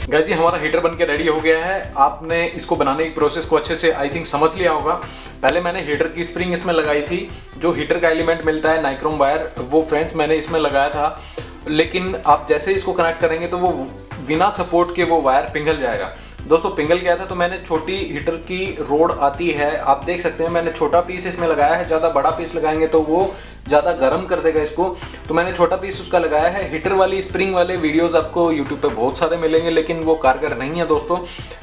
Guys ये हमारा heater बनके रेडी हो गया है। आपने इसको बनाने की प्रोसेस को अच्छे से आई थिंक समझ लिया होगा। पहले मैंने हीटर की स्प्रिंग इसमें लगाई थी, जो हीटर का एलिमेंट मिलता है नाइक्रोम वायर, वो फ्रेंड्स मैंने इसमें लगाया था। लेकिन आप जैसे इसको कनेक्ट करेंगे तो वो बिना सपोर्ट के वो वायर पिघल जाएगा। दोस्तों पिघल गया था तो मैंने छोटी हीटर की रोड आती है, आप देख सकते हैं, मैंने छोटा पीस इसमें लगाया है। ज़्यादा बड़ा पीस लगाएंगे तो वो ज़्यादा गर्म कर देगा इसको, तो मैंने छोटा पीस उसका लगाया है। हीटर वाली स्प्रिंग वाले वीडियोस आपको यूट्यूब पे बहुत सारे मिलेंगे, लेकिन वो कारगर नहीं है दोस्तों।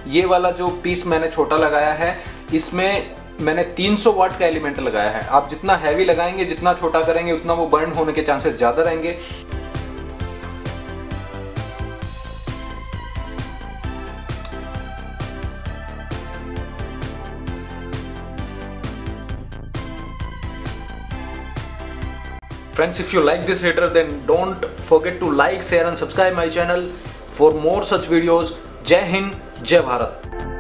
ये वाला जो पीस मैंने छोटा लगाया है, इसमें मैंने 300 वाट का एलिमेंट लगाया है। आप जितना हैवी लगाएंगे, जितना छोटा करेंगे, उतना वो बर्न होने के चांसेस ज़्यादा रहेंगे। Friends, if you like this heater, then don't forget to like, share and subscribe my channel for more such videos. जय हिंद, जय भारत।